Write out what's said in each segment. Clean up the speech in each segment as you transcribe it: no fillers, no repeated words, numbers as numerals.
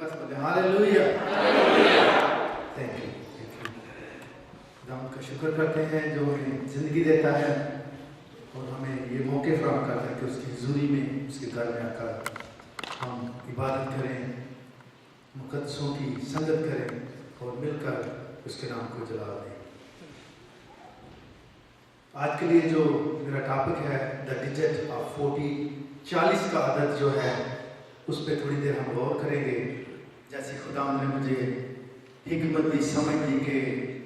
बस बोले hallelujah. Thank you. खुदा का शुक्र करते हैं जो हमें ज़िंदगी देता है और हमें ये मौके फराहम करता है कि उसकी हुजूरी में, उसके घर में आकर हम इबादत करें, मुक़द्दसों की संगत करें और मिलकर उसके नाम को जला दें। आज के लिए जो मेरा टॉपिक है द डिजिट ऑफ 40 का आदत जो है उस पर थोड़ी देर हम गौर करेंगे। जैसे खुदा ने मुझे हिकमत दी, समझ दी कि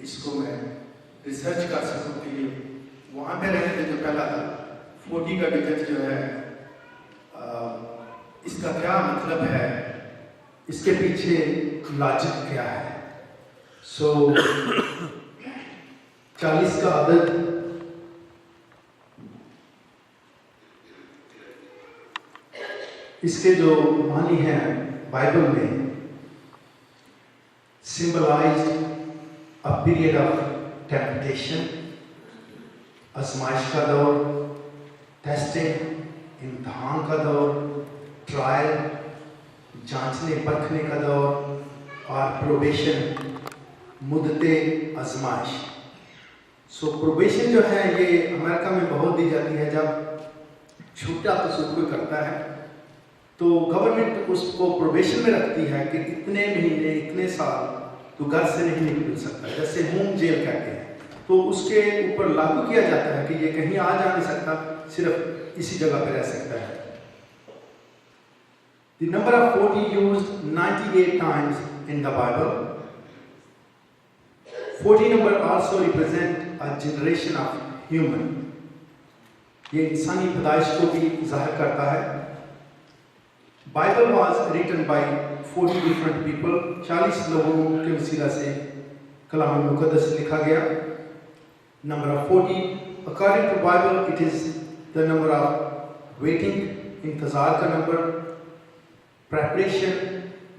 इसको मैं रिसर्च कर सकूं कि वहाँ पे रहने जो पहला था 40 का डिजिट जो है इसका क्या मतलब है, इसके पीछे लॉजिक क्या है। 40 का आदत इसके जो मानी है बाइबल में symbolised a period of temptation, आजमाइश का दौर, टेस्टिंग, इम्तहान का दौर, ट्रायल, जांचने परखने का दौर और प्रोबेशन, मुद्दते आजमाइश। प्रोबेशन जो है ये अमेरिका में बहुत दी जाती है। जब छोटा कसूर कोई करता है तो गवर्नमेंट उसको प्रोबेशन में रखती है कि इतने महीने, इतने साल तो घर से नहीं निकल सकता, जैसे होम जेल कहते हैं। तो उसके ऊपर लागू किया जाता है कि ये कहीं आ जा नहीं सकता, सिर्फ इसी जगह पे रह सकता है। The number of 40 used 98 times in the Bible. 40 number also represent a generation of human. ये इंसानी पैदाइश को भी जाहिर करता है। Bible was written by 40 different people. 40 लोगों के वसीला से कलाम मुक़द्दस लिखा गया। Number of 40, according to Bible, it is the number of waiting, इंतज़ार का नंबर, preparation,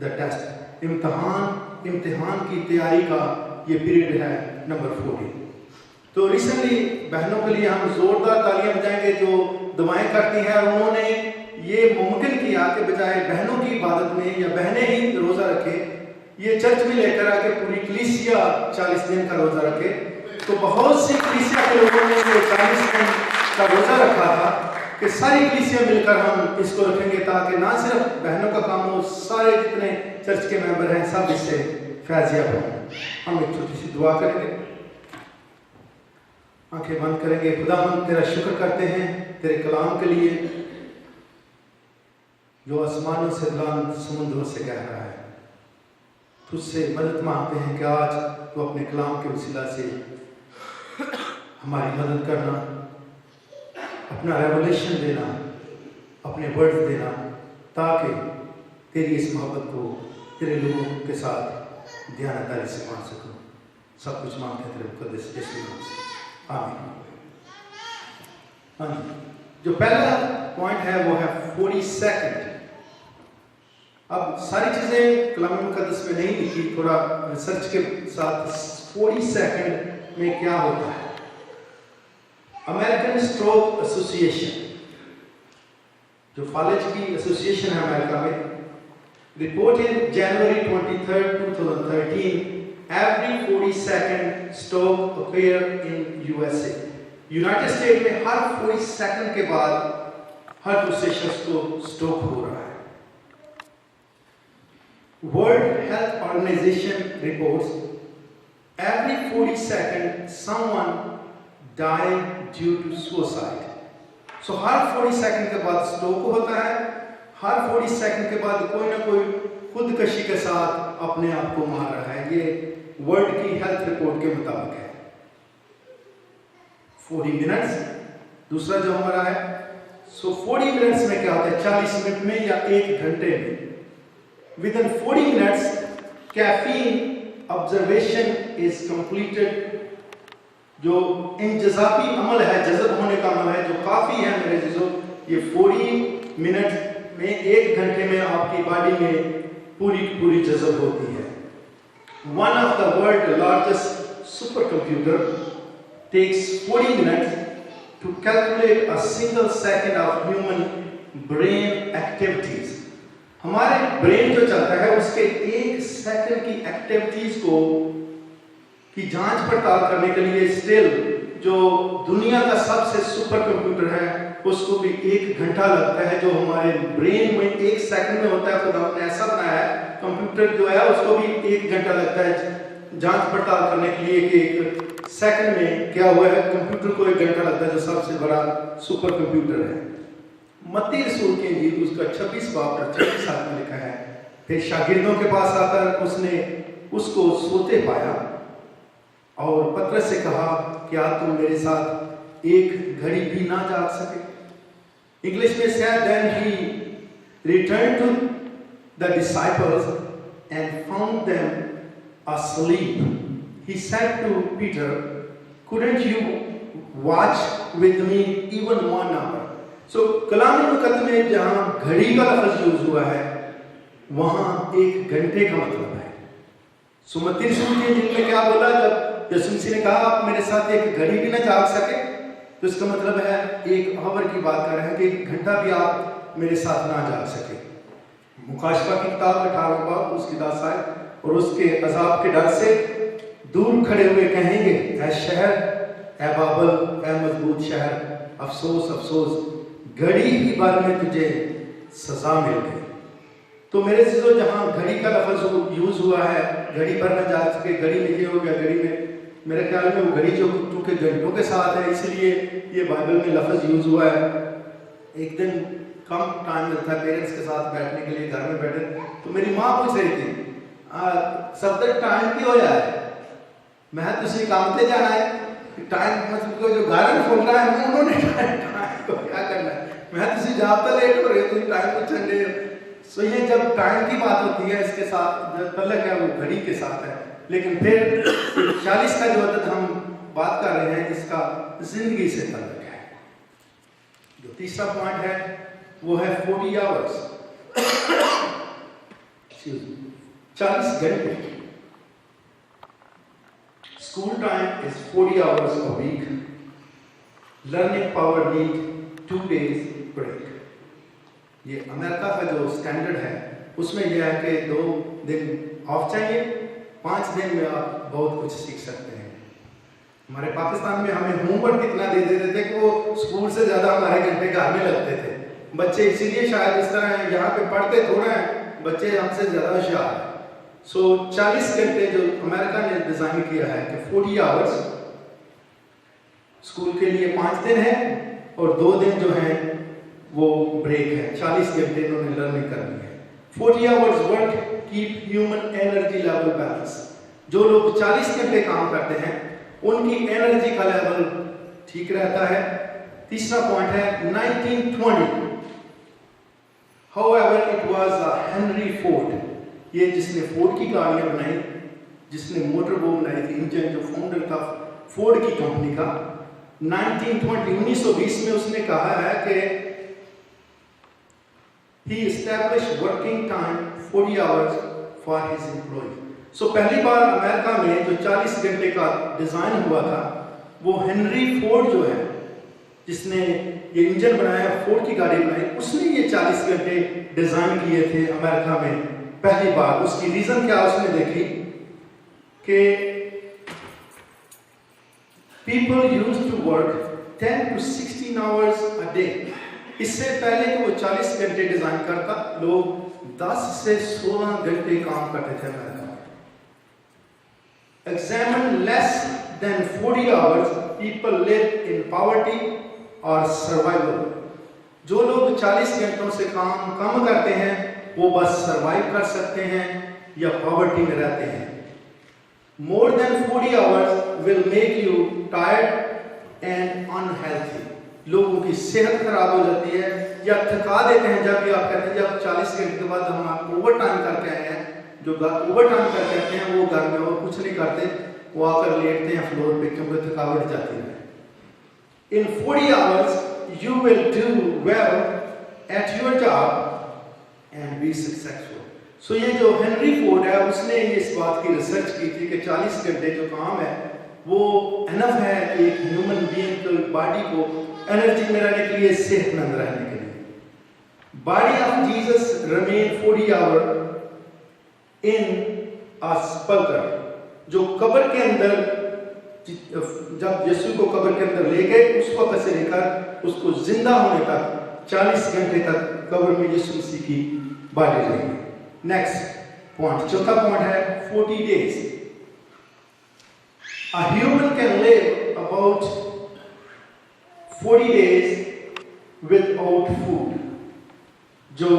the test, इम्तिहान की तैयारी का ये पीरियड है नंबर 40। तो रिसेंटली बहनों के लिए हम जोरदार तालियां बजाएंगे जो दुआएं करती हैं। उन्होंने ये मुमकिन किया कि बजाय बहनों की इबादत में या बहनें ही रोज़ा रखे, ये चर्च में लेकर आके पूरी कलीसिया 40 दिन का रोज़ा रखे। तो बहुत सी कलीसिया के लोगों ने ये 40 दिन का रोज़ा रखा था कि सारी कलीसिया मिलकर हम इसको रखेंगे ताकि ना सिर्फ बहनों का काम हो, सारे जितने चर्च के मेंबर हैं सब इससे फैज़ याब हों। हम एक छोटी सी दुआ करेंगे, आंखें बंद करेंगे। खुदा हम तेरा शुक्र करते हैं तेरे कलाम के लिए जो आसमानों से बुलंद, समुद्रों से गहरा है। तुझसे मदद मांगते हैं कि आज तू अपने कलाम के वसीला से हमारी मदद करना, अपना रेवलेशन देना, अपने वर्ड देना, ताकि तेरी इस मोहब्बत को तेरे लोगों के साथ ध्यानदारी से मान सकूं। सब कुछ मांगते हैं तेरे मुक़द्दस यीशु नाम से, आमीन। हाँ, जो पहला पॉइंट है वो है 40 सेकंड। अब सारी चीज़ें कलाम मुक़द्दस में नहीं लिखी, थोड़ा रिसर्च के साथ 40 सेकंड में क्या होता है। अमेरिकन स्ट्रोक एसोसिएशन, जो फालिज की एसोसिएशन है अमेरिका में, reported January 23, 2013 every 40 second stroke occur in USA. United state में हर 40 सेकंड के बाद हर दूसरे शख्स को स्ट्रोक हो रहा है। World Health Organization reports every 40 seconds someone die due to suicide. So हर 40 सेकंड के बाद स्ट्रोक होता है, हर 40 सेकंड के बाद कोई ना कोई खुदकशी के साथ अपने आप को मार रहा है। ये वर्ल्ड की हेल्थ रिपोर्ट के मुताबिक है। 40 मिनट्स दूसरा जो हमारा है। 40 मिनट्स में क्या होता है, 40 मिनट में या 1 घंटे में, with in 40 minutes caffeine observation is completed. जो इंजज़ाबी अमल है, जज़ब होने का अमल है, जो काफ़ी है मेरे अज़ीज़ों, ये 40 मिनट में 1 घंटे में आपकी बॉडी में पूरी जज़ब होती है। One of the world's largest supercomputer takes 40 minutes to calculate a single second of human brain activities. हमारे ब्रेन जो चलता है उसके एक्टिविटीज को की जांच पड़ताल करने के लिए स्टिल जो दुनिया का सबसे सुपर कंप्यूटर है उसको भी 1 घंटा लगता है, जो हमारे ब्रेन में 1 सेकंड में होता है। खुदा ने ऐसा बनाया है कंप्यूटर जो है उसको भी 1 घंटा लगता है जांच पड़ताल करने के लिए कि 1 सेकंड में क्या हुआ है। कंप्यूटर को 1 घंटा लगता है, जो सबसे बड़ा सुपर कंप्यूटर है। मत्ती रसूल की इंजील उसका 26 बाब 26 आयत में लिखा है, फिर शागिर्दों के पास आकर उसने उसको सोते पाया और पतरस से कहा, क्या तुम मेरे साथ 1 घड़ी भी ना जाग सके? इंग्लिश में said, then he returned to the disciples and found them asleep. He said to Peter, couldn't you watch with me even 1 hour? So कलाम मुकद्दस में जहाँ घड़ी का लफ्ज़ यूज हुआ है वहाँ 1 घंटे का मतलब है। मत्ती रसूल की इंजील में क्या बोला? जब यीशु मसीह ने कहा आप मेरे साथ 1 घड़ी भी ना जाग सके, तो इसका मतलब है 1 आवर की बात कर रहे हैं कि 1 घंटा भी आप मेरे साथ ना जाग सके। मुकाशफा की किताब 18 बाब उसकी 10 आयत, और उसके अजाब के डर से दूर खड़े हुए कहेंगे, ऐ शहर, ऐ बाबल, ऐ मजबूत शहर, अफसोस अफसोस, घड़ी ही भर में तुझे सजा मिल गई। तो मेरे चीजों जहाँ घड़ी का लफ्ज़ यूज हुआ है, घड़ी पर न जा सके, घड़ी लिखे हो गया, घड़ी में मेरे ख्याल में वो घड़ी जो चूँकि घंटों के साथ है इसलिए ये बाइबल में लफ्ज़ यूज हुआ है। एक दिन कम टाइम मिलता है पेरेंट्स के साथ बैठने के लिए, घर में बैठे, तो मेरी माँ पूछ रही थी सर टाइम की हो जाए, मैं तुझे काम पे जाना है, टाइम मतलब जो गारंट खोल रहा है उन्होंने टाइम को क्या करना है, मैं तुझे जाता लेट हो रही है, तुम टाइम को चल रहे हो। सो ये जब टाइम की बात होती है इसके साथ तल्लक है, वो घड़ी के साथ है। लेकिन फिर 40 का जो अदद हम बात कर रहे हैं इसका जिंदगी से तल्लक है। जो तीसरा पॉइंट है वो है 40 आवर्स 40 घंटे। School time is 40 hours a week. Learning power need 2 days break. ये अमेरिका का जो स्टैंडर्ड है उसमें यह है कि 2 दिन ऑफ चाहिए, 5 दिन में आप बहुत कुछ सीख सकते हैं। हमारे पाकिस्तान में हमें होमवर्क कितना दे देते थे कि वो स्कूल से ज़्यादा हमारे घंटे घर में लगते थे। बच्चे इसीलिए शायद इस तरह हैं, यहाँ पे पढ़ते थोड़ा हैं, बच्चे हमसे ज़्यादा होशियार हैं। सो 40 घंटे जो अमेरिका ने डिज़ाइन किया है कि 40 आवर्स स्कूल के लिए 5 दिन है और 2 दिन जो हैं वो ब्रेक है। 40 घंटे इन्होंने लर्निंग करनी है। 40 hours work keep human energy level balance. जो लोग 40 घंटे काम करते हैं उनकी एनर्जी का लेवल ठीक रहता है। तीसरा पॉइंट है 1920 However, it was Henry Ford, ये जिसने फोर्ड की गाड़ियां बनाई, जिसने मोटर वो बनाई थी, इंजन जो फाउंडर था फोर्ड की कंपनी का, 1920 में उसने कहा है कि he established working time 40 hours for his employees. So पहली बार अमेरिका में जो 40 घंटे का डिजाइन हुआ था वो हेनरी फोर्ड जो है जिसने ये इंजन बनाया, फोर्ड की गाड़ी बनाई, उसने ये 40 घंटे डिजाइन किए थे अमेरिका में पहली बार। उसकी रीजन क्या उसने देखी कि people used to work 10 to 16 hours a day. इससे पहले कि वो 40 घंटे डिजाइन करता, लोग 10 से 16 घंटे काम करते थे अमेरिका में। Examine less than 40 hours, people live in poverty or survival. जो लोग 40 घंटों से काम कम करते हैं वो बस सरवाइव कर सकते हैं या पॉवर्टी में रहते हैं। More than 40 hours will make you tired and unhealthy. लोगों की सेहत खराब हो जाती है या थका देते हैं। जब भी आप कहते हैं जब 40 घंटे के बाद हम ओवर टाइम करके आए हैं, जो ओवर टाइम करके आते हैं वो घर में और कुछ नहीं करते, वो आकर लेटते हैं फ्लोर पे क्योंकि थकावट जाती है। In 40 hours you will do well at your job and be successful. So ये जो हेनरी फोर्ड है उसने इस बात की रिसर्च की थी कि 40 घंटे जो काम है वो एनफ है एक ह्यूमन बीइंग को, बॉडी को एनर्जी में रहने के लिए, सेहतमंद रहने के लिए। Body of Jesus remain 40 hour इन पल कर, जो कब्र के अंदर, जब यीशु को कब्र के अंदर ले गए, उस वक्त से लेकर उसको जिंदा होने तक 40 घंटे तक कब्र में यीशु मसीह की बॉडी रही। नेक्स्ट पॉइंट, चौथा पॉइंट है 40 days. A human can live about 40 days without food. जो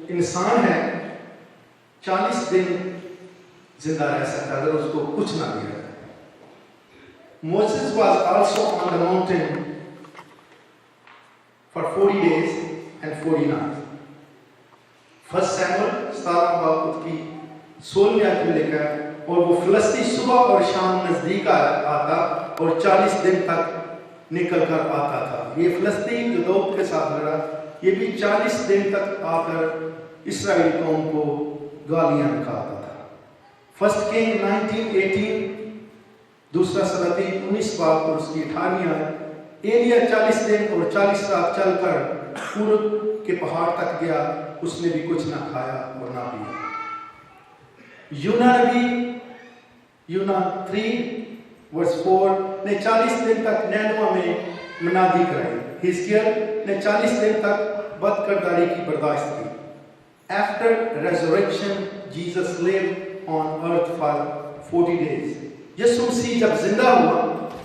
इंसान है 40 दिन जिंदा रह सकता है अगर उसको कुछ ना दिया जाए। Moses was also on the mountain for 40 days and 40 nights. First Samuel 17 बाब की 16 आयत में लिखा है, और वो फिलिस्ती सुबह और शाम नजदीक आता और 40 दिन तक निकल कर आता था। ये फिलिस्ती जो दाऊद के साथ लड़ा, ये भी 40 दिन तक आकर इस्राएल कौम को गालियां निकालता था। फर्स्ट किंग 19:18, दूसरा सलाती 19 बाब और उसकी 18वीं आयत। एलिया 40 दिन और 40 रात चलकर पूर्व के पहाड़ तक गया, उसने भी कुछ ना खाया और ना पिया। यूना नबी, यूना 3:4 ने 40 दिन तक नैनवा में मनादी कराई। हिजकिय्याह ने 40 दिन तक बदकरदारी की बर्दाश्त की। After resurrection Jesus lived on earth for 40 days. यीशु मसीह जब जिंदा हुआ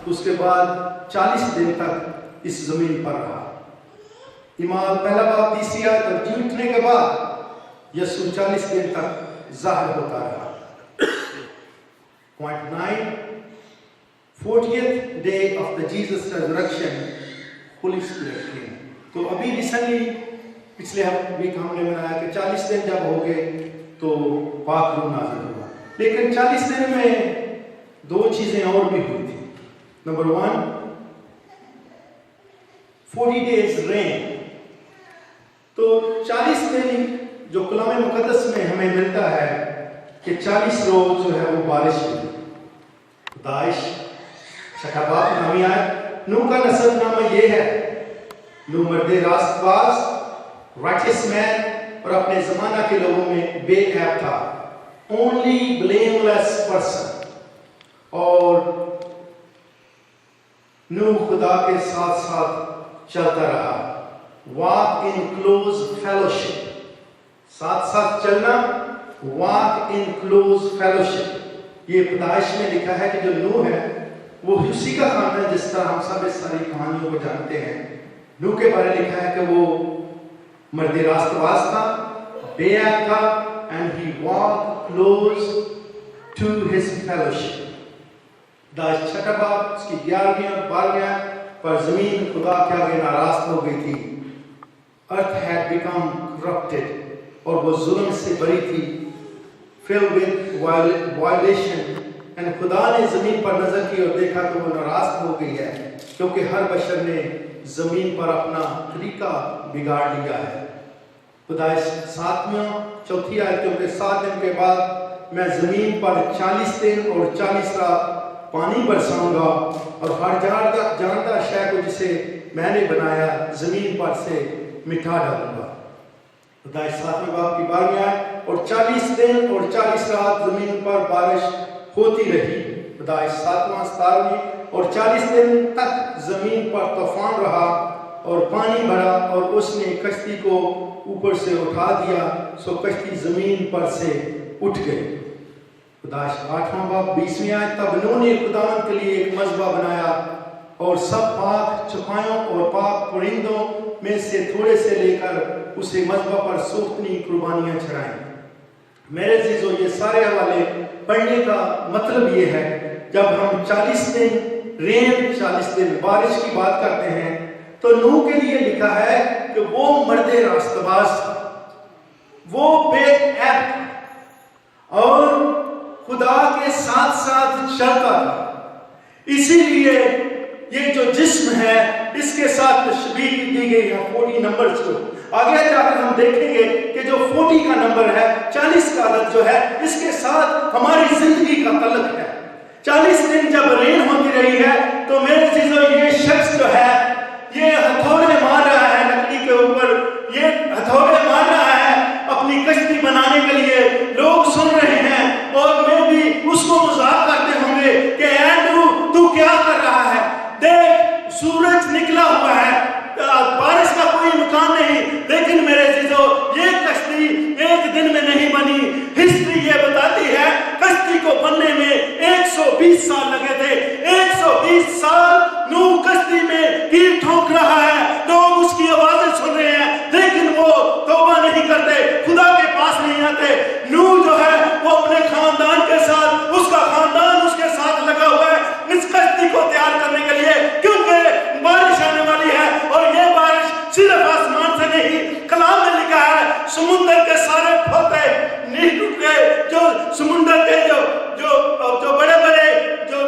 उसके बाद 40 दिन तक इस जमीन पर रहा। ईमान पहला बाब 30 आयत, और जी उठने के बाद यीशु 40 दिन तक जाहिर होता रहा। Point 9, 40th day of the Jesus resurrection, Holy Spirit came. तो अभी रिसेंटली पिछले वीक हमने मनाया कि 40 दिन जब हो गए तो पाक रूह नाज़िल हुआ, लेकिन 40 दिन में 2 चीजें और भी हुई थी। Number 1, 40 days rain. तो 40 दिन जो कलाम मुकद्दस में हमें मिलता है कि 40 रोज जो है वो बारिश हुई। दाइश छठा बाब नामी आए, नूह का नस्ल नामा ये है, नूह मर्द रास्तबाज, राइटियस मैन, और अपने जमाना के लोगों में बेऐब था, ओनली ब्लेमलेस पर्सन। और नूह खुदा के साथ साथ चलता रहा। वॉक इन क्लोज फेलोशिप, साथ साथ चलना, वॉक इन क्लोज फेलोशिप। ये पैदाइश में लिखा है कि जो नूह है वो उसी का खानदान है, जिस तरह हम सब इस सारी कहानियों को जानते हैं। नूह के बारे में लिखा है कि वो मर्द रास्तबाज था, बेऐब था, and he walk close to his fellowship. दाइश छठा बाब उसकी 11वीं और 12वीं पर जमीन खुदा के आगे नाराज हो गई थी। अर्थ हैड बिकम करप्टेड, और वो जुल्म से भरी थी, filled with violation, एंड खुदा ने जमीन पर नजर की और देखा कि वो नाराज हो गई है, क्योंकि हर बशर ने जमीन पर अपना तरीका बिगाड़ लिया है। खुदा 7वीं आयत, क्योंकि 7 दिन के बाद मैं जमीन पर 40 दिन और 40 रात पानी बरसाऊंगा, और हर जानदार शय को जिसे मैंने बनाया जमीन पर से मिटा डालूंगा। खुदा 7वें बाब की 12वीं आयत, और 40 दिन और 40 रात जमीन पर बारिश होती रही। खुदा 7वां 17वीं, और 40 दिन तक जमीन पर तूफान रहा और पानी भरा, और उसने कश्ती को ऊपर से उठा दिया, सो कश्ती जमीन पर से उठ गई। खुदा 8वां बाब 20वीं आयत, तब नूह ने खुदावंद के लिए एक मज़बा बनाया और सब पाक चौपायों और पाक परिंदों में से थोड़े से लेकर उसे मज़बा पर सूखनी कुर्बानियां चढ़ाई। मेरे अज़ीज़ों, ये सारे हवाले पढ़ने का मतलब ये है, जब हम 40 दिन रेन 40 दिन बारिश की बात करते हैं तो नूह के लिए लिखा है कि वो मर्द रास्तबाज था, वो बेऐब था और खुदा के साथ साथ चलता था। इसीलिए ये जो जिस्म है इसके साथ तशबीह दी गई है 40 नंबर्स को। आगे जाकर हम देखेंगे कि जो 40 का नंबर है, 40 का आदत जो है, इसके साथ हमारी जिंदगी का तल्लुक है। 40 दिन जब रेन होती रही है तो मेरे चीजों ये शख्स जो है ये हथौड़े मार रहा है लकड़ी के ऊपर, ये हथौड़े मार रहा है अपनी कश्ती बनाने के लिए। लोग सुन रहे हैं और جو سمندر کے جو بڑے بڑے جو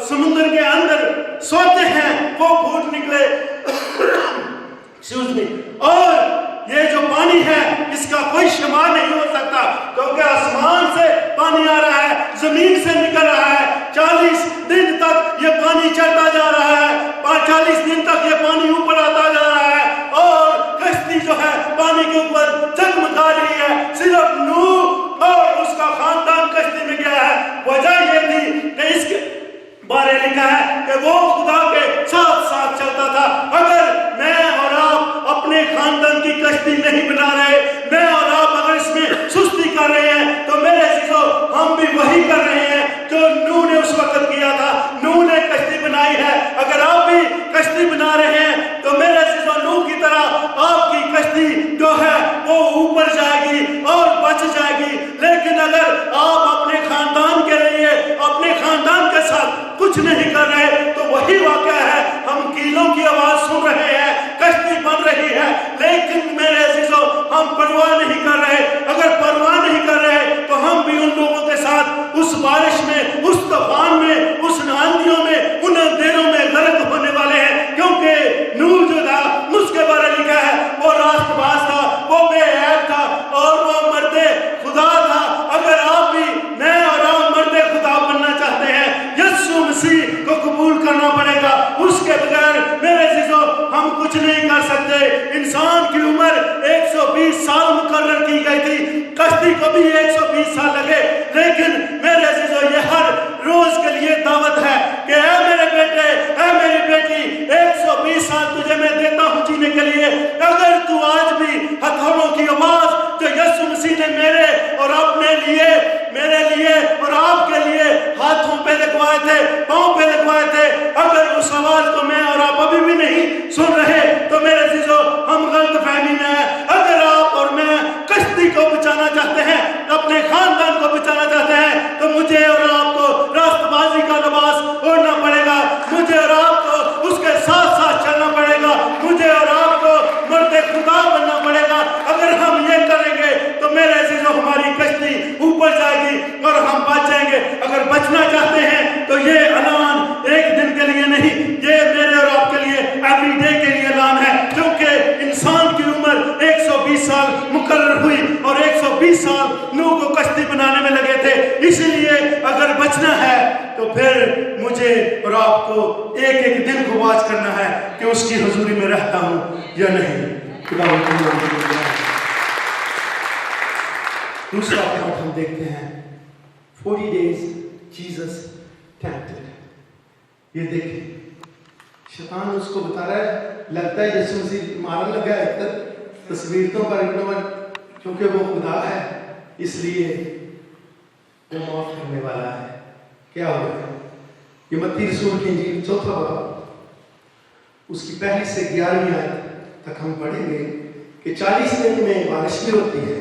سمندر کے اندر سوتے ہیں وہ پھوٹ نکلے اور یہ جو پانی ہے اس کا کوئی شمار نہیں ہو سکتا، کیونکہ آسمان سے پانی آ رہا ہے، زمین سے نکل رہا ہے، 40 دن تک یہ پانی چڑھتا جا رہا ہے، 40 دن تک یہ پانی اوپر آتا جا رہا ہے اور کشتی جو ہے پانی کے اوپر جگمگا رہی ہے، صرف نوح اور اس کا خاندان کشتی میں گیا ہے۔ وجہ یہ تھی کہ اس کے بارے لکھا ہے کہ وہ خدا کے ساتھ ساتھ چلتا تھا۔ اگر میں اور آپ اپنے خاندان کی کشتی نہیں بنا رہے، میں اور آپ اگر اس میں سستی کر رہے ہیں تو میرے عزیزو ہم بھی وہی کر رہے ہیں جو نوح نے اس وقت کیا تھا۔ نوح نے کشتی بنائی ہے، اگر آپ بھی کشتی بنا رہے ہیں تو میرے عزیزو نوح کی طرح آپ کی کشتی جو ہے وہ اوپر جائے گی اور بچ جائے گی۔ لیکن اگر آپ اپنے خاندان کے لیے اپنے خاندان کے ساتھ کچھ نہیں کر رہے تو وہی واقعہ ہے، ہم کیلوں کی آواز سن رہے ہیں، کشتی بن رہی ہے، لیکن میرے عزیزو ہم پرواہ نہیں کر رہے۔ اگر پرواہ نہیں کر رہے تو ہم بھی ان لوگوں کے ساتھ اس بارش میں، اس طوفان میں، اس آندھیوں میں، ان اندھیروں میں غرق ہونے والے ہیں، کیونکہ نوح جو تھا اس کے بارے لکھا ہے وہ راست باز تھا، وہ بے عیب تھا اور وہ مرد خدا تھا۔ اگر آپ بھی، میں اور آپ مرد خدا بننا چاہتے ہیں، یسوع مسیح کو قبول کرنا پڑے گا، اس کے بغیر میرے عزیزو ہم کچھ نہیں کر سکتے۔ انسان کی عمر 120 سال مقرر کی گئی تھی، کشتی کو بھی 120 سال لگے، لیکن میرے عزیزو یہ ہر روز کے لیے دعوت ہے کہ اے میرے بیٹے، اے میری بیٹی، 120 سال تجھے میں دیتا ہوں جینے کے لیے۔ اگر تو آج بھی ہتھوڑوں کی آواز جو یسوع مسیح نے میرے اور اپنے لیے، میرے لیے اور آپ کے لیے ہاتھوں پہ لگوائے تھے، پاؤں پہ لگوائے تھے، اگر اس آواز کو میں اور آپ ابھی بھی نہیں سن رہے تو میرے عزیزو ہم غلط فہمی میں ہیں۔ اگر آپ اور میں کشتی کو بچانا چاہتے ہیں، اپنے خاندان کو بچانا چاہتے ہیں، تو مجھے اور آپ کو راست بازی کا لباس اوڑھنا پڑے گا، مجھے اور آپ کو اس کے ساتھ ساتھ چلنا پڑے گا، مجھے اور آپ کو مرد خدا بننا پڑے گا۔ اگر ہم یہ کریں گے تو میرے عزیزو ہماری کشتی اوپر جائے گی اور ہم بچ جائیں گے۔ اگر بچنا چاہتے ہیں تو یہ اعلان ایک دن کے لیے نہیں، یہ میرے اور آپ کے لیے ایوری ڈے کے لیے اعلان ہے، کیونکہ انسان کی عمر 120 سال مقرر ہوئی اور 120 سال نوح کو کشتی بنانے میں لگے تھے۔ اسی لیے اگر بچنا ہے تو پھر مجھے اور آپ کو ایک ایک دن کو واچ کرنا ہے کہ اس کی حضوری میں رہتا ہوں یا نہیں۔ دوسرا پوائنٹ ہم دیکھتے ہیں، 40 days Jesus tempted۔ یہ دیکھیں شیطان اس کو بتا رہا ہے، لگتا ہے یسوع مسیح مارن لگا ہے تصویروں پر اگنور، کیونکہ وہ خدا ہے اس لیے وہ موت کرنے والا ہے۔ کیا ہوگا؟ یہ متی رسول کی انجیل 4 باب اس کی 1 سے 11 آیت تک ہم پڑھیں گے کہ 40 دن میں بارش بھی ہوتی ہے۔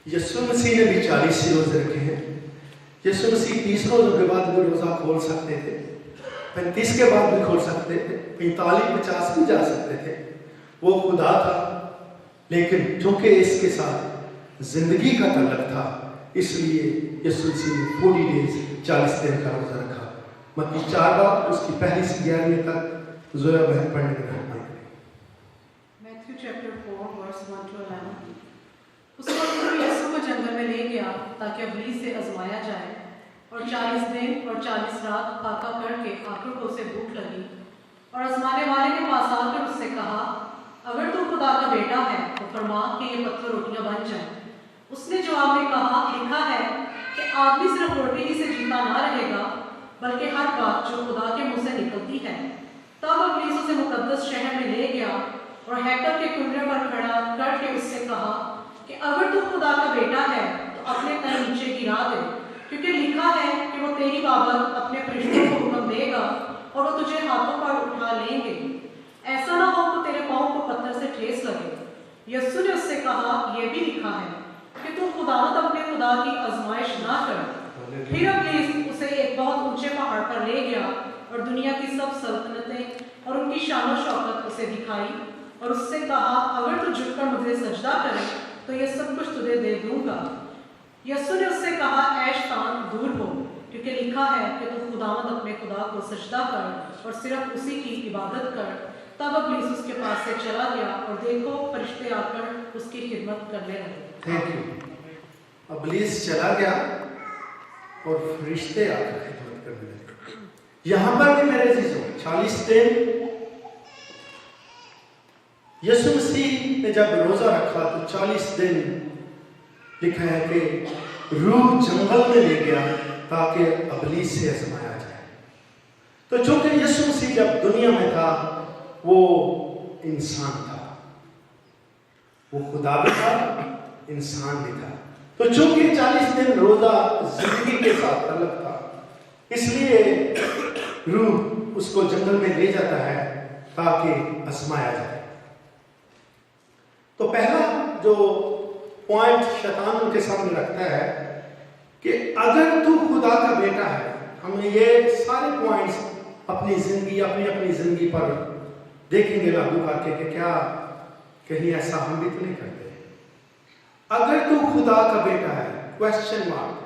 یسوع مسیح نے بھی 40 روزے رکھے ہیں۔ یسوع مسیح 30 روزوں کے بعد بھی روزہ کھول سکتے تھے، 35 کے بعد بھی کھول سکتے تھے، 45-50 بھی جا سکتے تھے، وہ خدا تھا، لیکن چونکہ اس کے ساتھ زندگی کا تعلق تھا اس لیے یسوع مسیح نے 40 days 40 دن کا روزہ رکھا۔ متی 4 باب اس کی 1 سے 11 تک زویا بہن پڑھنے میں رہنمائی کریں۔ Matthew chapter 4 verse 1 to 11۔ اس وقت وہ یسوع کو جنگل میں لے گیا تاکہ ابلیس سے آزمایا جائے، اور 40 دن اور 40 رات فاقہ کر کے آخر کو اسے بھوک لگی، اور آزمانے والے کے پاس آ کر اس سے کہا، اگر تو خدا کا بیٹا ہے تو فرما کہ یہ پتھر روٹیاں بن جائیں۔ اس نے جواب میں کہا، لکھا ہے کہ آدمی صرف روٹی ہی سے جیتا نہ رہے گا بلکہ ہر بات جو خدا کے منہ سے نکلتی ہے۔ تب ابلیس اسے مقدس شہر میں لے گیا اور ہیکل کے کنڈے پر کھڑا کر کے اس سے کہا کہ اگر تو خدا کا بیٹا ہے تو اپنے تن نیچے گرا دے، کیونکہ لکھا ہے کہ وہ تیری بابت اپنے فرشتوں کو حکم دے گا اور وہ تجھے ہاتھوں پر اٹھا لیں گے، ایسا نہ ہو کہ تیرے پاؤں کو پتھر سے ٹھیس لگے۔ یسوع نے اس سے کہا، یہ بھی لکھا ہے کہ تو خداوند اپنے خدا کی آزمائش نہ کر۔ پھر ابلیس اسے ایک بہت اونچے پہاڑ پر لے گیا اور دنیا کی سب سلطنتیں اور ان کی شان و شوکت اسے دکھائی، اور اس سے کہا، اگر تو جھک کر مجھے سجدہ کرے تو یہ سب کچھ تجھے دے دوں گا۔ यीशु ने उससे कहा, ऐ शैतान दूर हो, क्योंकि लिखा है कि तू खुदावंद अपने खुदा को सजदा कर और सिर्फ उसी की इबादत कर। तब इब्लीस उसके पास से चला गया और देखो फरिश्ते आकर उसकी खिदमत करने लगे। Thank you. इब्लीस चला गया और फरिश्ते आकर खिदमत करने लगे। यहाँ पर भी मेरे अजीजों 40 दिन यीशु मसीह ने जब रोजा रखा तो 40 दिन लिखा है कि रूह जंगल में ले गया ताकि इब्लीस से आजमाया जाए। तो चूंकि यीशु मसीह जब दुनिया में था वो इंसान था, वो खुदा भी था, इंसान भी था। तो चूंकि 40 दिन रोजा जिंदगी के साथ अलग था, इसलिए रूह उसको जंगल में ले जाता है ताकि आजमाया जाए। तो पहला जो पॉइंट शैतान उनके सामने रखता है कि अगर तू खुदा का बेटा है, हमने ये सारे पॉइंट्स अपनी जिंदगी पर देखेंगे लागू करके कि क्या कहीं ऐसा हम भी तो नहीं करते। अगर तू खुदा का बेटा है, क्वेश्चन मार्क,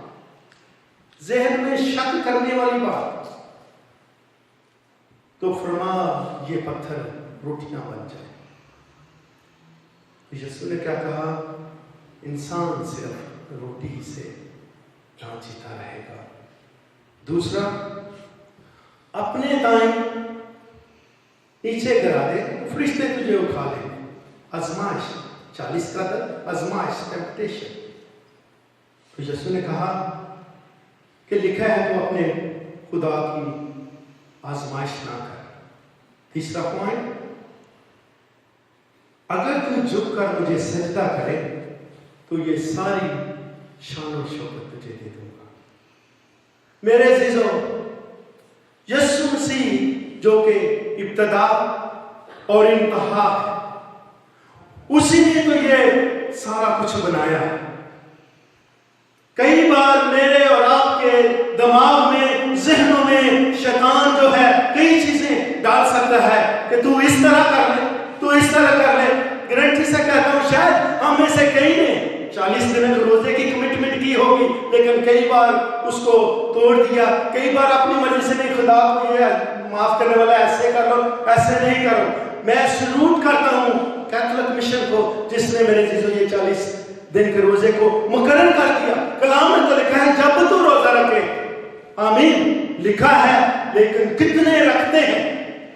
जहन में शक करने वाली बात, तो फरमा ये पत्थर रोटियां बन जाए। यीशु ने क्या कहा? इंसान सिर्फ रोटी से ना जीता रहेगा। दूसरा, अपने दाएं नीचे गिरा दे, फरिश्ते तुझे उठा लेंगे। आजमाइश 40 का दर, आजमाइश टेम्पटेशन। तो यीशु ने कहा कि लिखा है तो अपने खुदा की आजमाइश ना कर। तीसरा पॉइंट, अगर तू झुक कर मुझे सजदा करे तो ये सारी शान और शौकत तुझे दे दूंगा। मेरे अजीजों, यीशु मसीह जो कि इब्तिदा और इंतहा है, उसी ने तो ये सारा कुछ बनाया। कई बार मेरे और आपके दिमाग में, जहनों में शैतान जो है कई चीजें डाल सकता है कि तू इस तरह कर ले, तू इस तरह कर ले। गारंटी से कहता हूं शायद हम में से कई ने 40 दिन रोजे की कमिटमेंट की होगी, लेकिन कई बार उसको तोड़ दिया। कई बार अपनी मर्जी से नहीं, खुदा को ये माफ करने वाला ऐसे कर लो, ऐसे नहीं करो। मैं सलूट करता हूं कैथोलिक मिशन को जिसने मेरे चीजों ये 40 दिन के रोजे को मुकर्रर कर दिया। कलाम में तो लिखा है जब तू रोजा रखे, आमीन लिखा है, लेकिन कितने रखते हैं?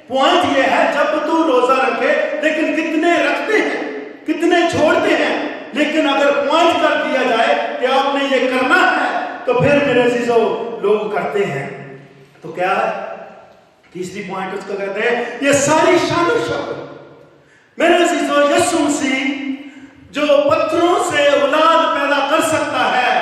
पॉइंट ये है जब तू रोजा रखे, लेकिन कितने रखते हैं, कितने छोड़ते हैं। लेकिन अगर पॉइंट कर दिया जाए कि आपने ये करना है, तो फिर मेरे अजीजों लोग करते हैं। तो क्या है? तीसरी पॉइंट उसको कहते हैं ये सारी शान और शौकत। मेरे अजीजों, यीशु मसीह जो पत्थरों से औलाद पैदा कर सकता है,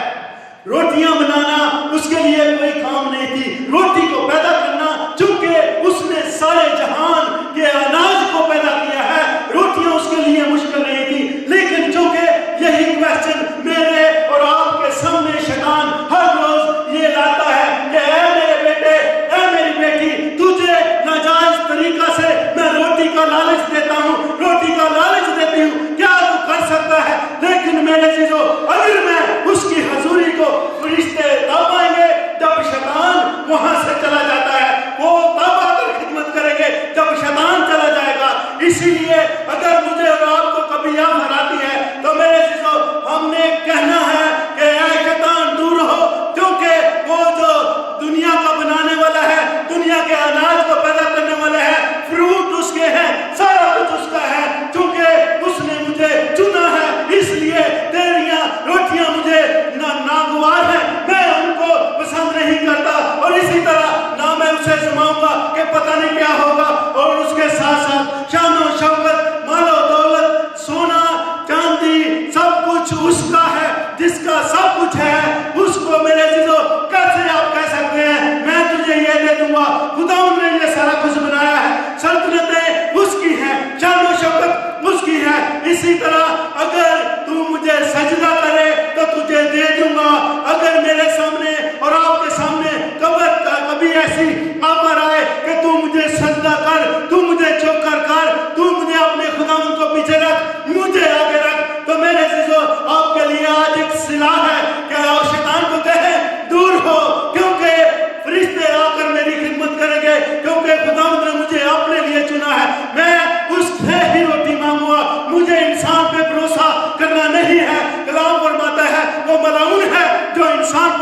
रोटियां बनाना उसके लिए कोई काम नहीं थी। रोटी को पैदा करना, चूंकि उसने सारे जहान के अनाज को पैदा किया है, रोटियां उसके लिए मुश्किल नहीं थी। लेकिन चूंकि यही क्वेश्चन मेरे और आपके सामने शैतान हर रोज ये लाता है कि ऐ मेरे बेटे, ऐ मेरी बेटी, तुझे नाजायज तरीका से मैं रोटी का लालच देता हूं, रोटी का लालच देती हूं, क्या तू कर सकता है? लेकिन मेरे चीजों, अगर मैं उसकी हजूरी को फरिश्ते तब आएंगे जब शैतान वहां से चला जाता है, वो तब आकर खिदमत करेंगे जब शैतान चला जाएगा। इसीलिए अगर मुझे और आपको कभी याद हराती है तो मेरे चीजों हमने कहना है कि ऐ शैतान दूर हो, क्योंकि वो जो दुनिया का बनाने वाला है, दुनिया के अनाज को पैदा करने वाला है, फ्रूट उसके हैं, सारा कुछ उसका है। क्योंकि उसने मुझे चुना है, इसलिए तेरियां रोटियां मुझे नागवार है, मैं उनको पसंद नहीं करता। और इसी तरह ना मैं उसे जमाऊंगा कि पता नहीं क्या होगा। और उसके साथ साथ शान और शौकत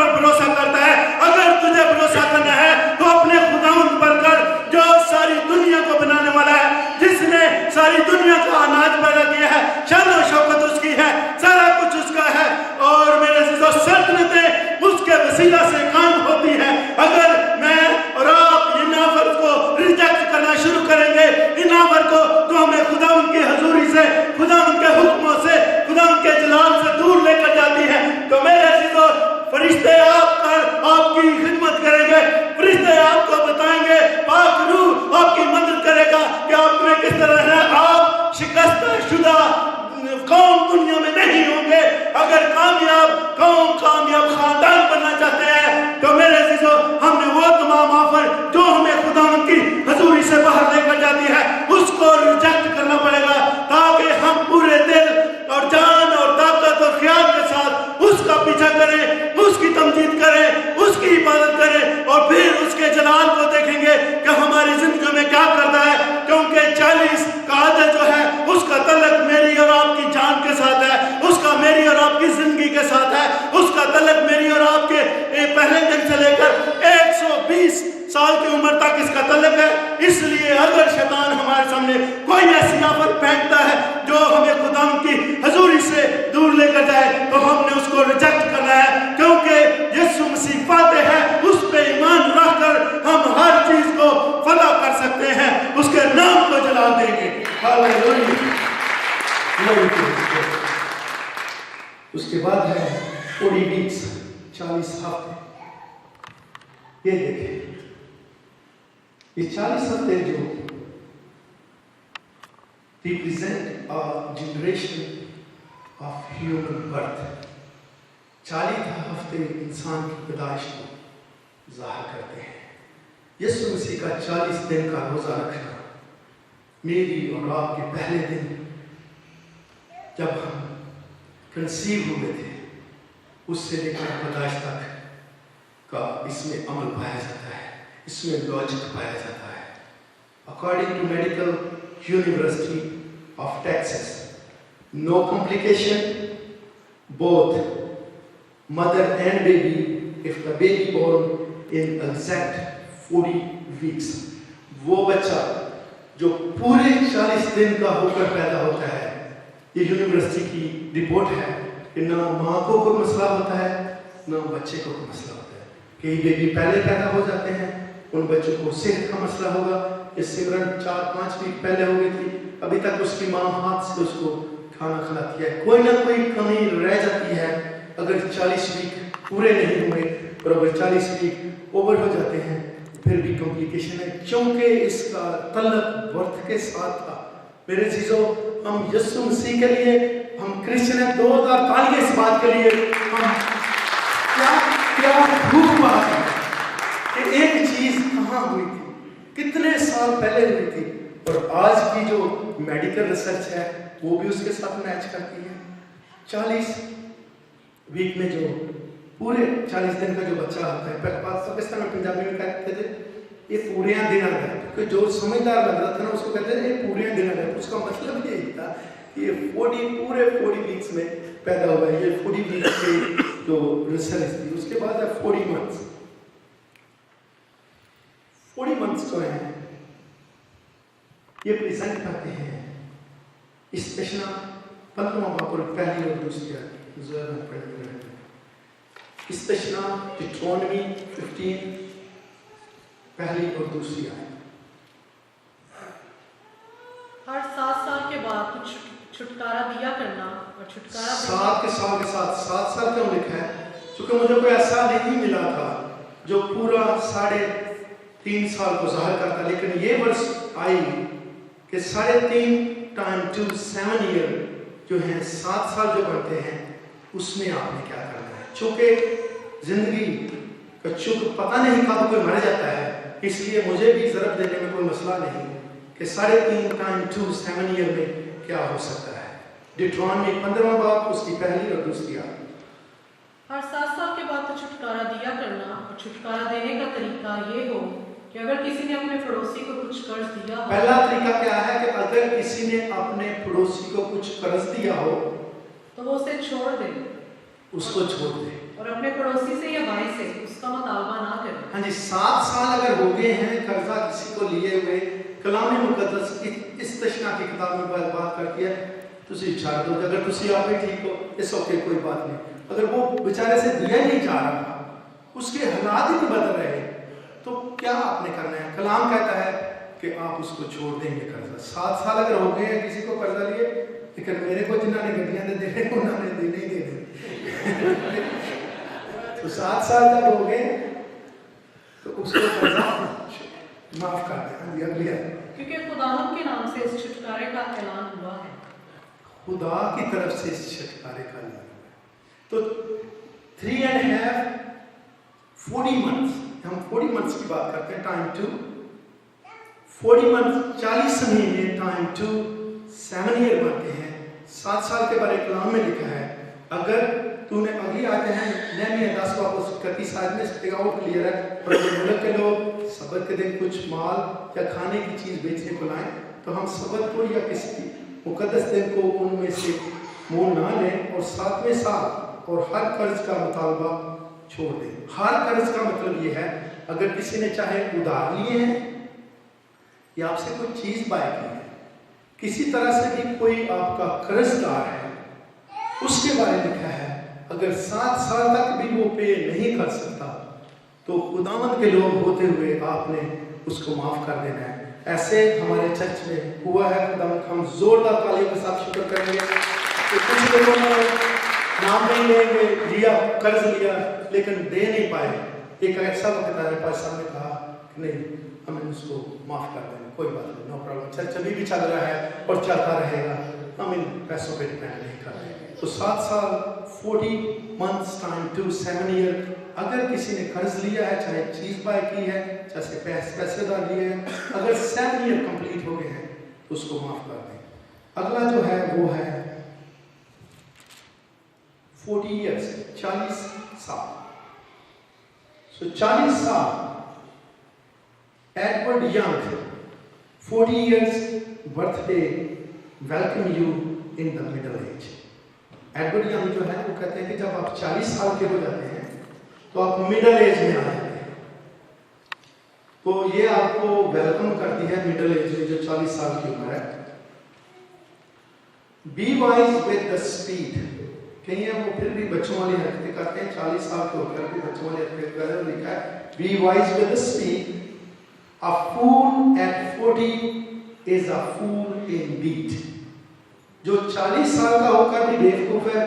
पर भरोसा करता है। अगर तुझे भरोसा करना है तो अपने खुदावंद पर कर, जो सारी दुनिया को बनाने वाला है, जिसने सारी दुनिया का अनाज पैदा किया है, शान और शौकत उसकी है, सारा कुछ उसका है, और मेरे जो सल्तनतें उसके वसीला से काम होती है। अगर मैं और आप इन ऑफर को रिजेक्ट करना शुरू करेंगे, इन ऑफर को, तो हमें खुदावंद की हजूरी से, खुदावंद के हुक्मों से, खुदावंद के जलाल से दूर लेकर जाती है। तो मेरे अजीजों, फरिश्ते आपकी खिदमत करेंगे, फरिश्ते आपको बताएंगे, पाक रूह आपकी मदद करेगा कि आप में किस तरह है। आप शिकस्त शुदा कौम दुनिया में नहीं होंगे। अगर कामयाब कौम, कामयाब खानदान बनना चाहते हैं, तो मेरे अजीजों, हमने वो तमाम ऑफर जो हमें खुदावंद की हजूरी से बाहर लेकर जाती है, उसको रिजेक्ट करना पड़ेगा, ताकि हम पूरे दिल और जान और ताकत और ख्याल के साथ उसका पीछा करें, उसकी तमजीद करें, उसकी इबादत करें, और फिर उसके जलाल को देखेंगे कि हमारी जिंदगी में क्या करता है। क्योंकि 40 का आदत जो है, उसका तल्लक मेरी और आपकी जान के साथ है, उसका मेरी और आपकी जिंदगी के साथ है, उसका तल्लक मेरी और आपके पहले दिन से लेकर 120 साल की उम्र तक इसका तल्लक है। इसलिए अगर शैतान हमारे सामने कोई ऐसी ऑफर फेंकता है जो हमें खुदावंद की हजूरी से दूर लेकर जाए, तो हमने उसको रिजेक्ट करना है, क्योंकि यीशु मसीह फातेह है, उस पे ईमान रखकर हम हर चीज को फला कर सकते हैं, उसके नाम को जला देंगे। हालेलुया। उसके बाद है 40 वीक्स, 40 हफ्ते। ये देखें, ये 40 हफ्ते जो represent a generation of human birth, 40 हफ्ते इंसान की पैदाइश को ज़ाहिर करते हैं। यीशु मसीह का 40 दिन का रोज़ा रखना, मेरी और आपके पहले दिन जब हम कंसीव हुए थे, उससे लेकर पैदाइश तक का इसमें अमल पाया जाता है, इसमें लॉजिक पाया जाता है। According to medical university of Texas, no complication, both mother and baby, if the baby born in exact 40 weeks, वो बच्चा जो पूरे 40 दिन का होकर पैदा होता है, ये यूनिवर्सिटी की रिपोर्ट है कि ना माँ को कोई मसला होता है, ना बच्चे को कोई मसला होता है। कई बेबी पहले पैदा हो जाते हैं, उन बच्चों को सेहत का मसला होगा। ये सिमरन 4-5 वीक पहले हो गई थी, अभी तक उसकी माँ हाथ से उसको खाना खिलाती है, कोई ना कोई कमी रह जाती है। अगर 40 वीक पूरे नहीं हुए और अगर 40 वीक ओवर हो जाते हैं, फिर भी कॉम्प्लिकेशन है, क्योंकि इसका तल्लक बर्थ के साथ था। मेरे चीज़ों, हम यीशु मसीह के लिए, हम क्रिश्चियन हैं, 2000 तालियां इस बात के लिए। हम क्या खूब बात है कि एक चीज़ कहाँ हुई थी, कितने साल पहले हुई थी, और आज की जो मेडिकल रिसर्च है वो भी उसके साथ मैच करती है। 40 वीक में जो पूरे 40 दिन का जो बच्चा होता है, पाकिस्तान में पंजाबी में कहते थे ये पूरे दिन आ गया, क्योंकि जो समझदार लग रहा था ना उसको कहते थे ये पूरे दिन आ गया। उसका मतलब यही था कि ये 40 वीक्स में पैदा हुआ है। ये 40 वीक्स की जो रिसर्च थी, उसके बाद है 40 मंथ्स। 40 मंथ्स जो है ये प्रेजेंट करते हैं स्पेशल 15वां बाप और पहली और दूसरी स्पेशल डिट्रोनमी 15 पहली और दूसरी आयत। हर 7 साल के बाद कुछ छुटकारा दिया करना और छुटकारा 7 के साथ 7 साल क्यों लिखा है? क्योंकि मुझे कोई ऐसा नहीं मिला था जो पूरा 3.5 साल को ज़ाहिर करता, लेकिन ये वर्ष आई कि 3.5 टाइम टू 7 ईयर जो है 7 साल जो बनते हैं, उसमें आपने क्या करना है। चूँकि जिंदगी का चूँकि पता नहीं कब कोई मर जाता है, इसलिए मुझे भी ज़रब देने में कोई मसला नहीं कि 3.5 टाइम टू 7 ईयर में क्या हो सकता है। डिट्रोनमी 15वां बाब उसकी पहली और दूसरी आयत। हर 7 साल के बाद तो छुटकारा दिया करना, और छुटकारा देने का तरीका ये हो कि अगर किसी ने अपने पड़ोसी को कुछ कर्ज दिया हो। पहला तरीका क्या है कि अगर किसी ने अपने पड़ोसी को कुछ कर्ज दिया हो तो वो उसे छोड़ दे, उसको छोड़ दे। और अपने पड़ोसी से या भाई से उसका मुतालबा ना करें। हाँ जी, 7 साल अगर हो गए हैं कर्जा किसी को लिए हुए, कलाम मुकद्दस इस तशना की किताब में बात करती है तुसी छाड़ दो, अगर तुसी आप ही ठीक हो इस ओके कोई बात नहीं। अगर वो बेचारे से दिया नहीं जा रहा, उसके हालात ही नहीं बदल रहे, तो क्या आपने करना है? कलाम कहता है कि आप उसको छोड़ देंगे कर्जा। 7 साल अगर हो गए हैं किसी को कर्जा लिए, लेकिन मेरे को जिन्होंने गड्डियां दे देने उन्होंने देने ही देने तो 7 साल जब हो गए तो उसको कर्जा माफ कर दिया। क्योंकि खुदावंद के नाम से इस छुटकारे का ऐलान हुआ है। खुदा की तरफ से इस छुटकारे का ऐलान हुआ है। तो 3.5 40 months, हम 40 months की बात करते हैं, टाइम टू 40 months 40 महीने, टाइम टू 7 ईयर बनते हैं। 7 साल के बारे कलाम में लिखा है। अगर तूने अगली आते हैं नहमिया 10 वापस 31 आदमी से और क्लियर है, और मुल्क के लोग सब्त के दिन कुछ माल या खाने की चीज़ बेचने को लाएं, तो हम सब्त को या किसी मुकद्दस दिन को उनमें से मोल ना लें, और 7वें साल और हर कर्ज का मुतालबा छोड़ दें। हर कर्ज का मतलब ये है, अगर किसी ने चाहे उधार लिए हैं या आपसे कोई चीज़ बाय की है, किसी तरह से भी कोई आपका कर्जदार है, उसके बारे में लिखा है अगर 7 साल तक भी वो पे नहीं कर सकता, तो खुदावंद के लोग होते हुए आपने उसको माफ कर देना है। ऐसे हमारे चर्च में हुआ है। खुदावंद हम जोरदार तालियों के साथ शुक्र करेंगे कि कुछ लोगों ने नाम नहीं लेंगे, लिया कर्ज लिया लेकिन दे नहीं पाए। एक ऐसा वक्त आया, पास साहब ने कहा कि नहीं हमें उसको माफ कर देना, कोई बात नहीं, नो प्रॉब्लम, चर्च अभी भी चल रहा है और चलता रहेगा, हम इन पैसों पे डिपेंड नहीं कर रहे। तो 7 साल 40 months टाइम टू 7 ईयर, अगर किसी ने कर्ज लिया है, चाहे चीज बाय की है, चाहे पैसेदार लिए हैं, अगर 7 ईयर कंप्लीट हो गए हैं तो उसको माफ कर दें। अगला जो है वो है 40 years, 40 साल। सो 40 साल, Edward young 40 years birthday, welcome you in the middle age. Edward young जो है वो कहते हैं कि जब आप 40 साल के हो जाते हैं तो आप मिडल एज में आ जाते हैं, तो ये आपको वेलकम करती है मिडल एज में, जो 40 साल की उम्र है। Be wise with the speed, कहीं है वो फिर भी बच्चों वाली हरकतें करते हैं, 40 साल के होकर भी बच्चों वाली हरकतें कर रहे हैं। लिखा है be wise with the speed, a fool at 40 is a fool indeed. जो 40 साल का होकर भी बेवकूफ है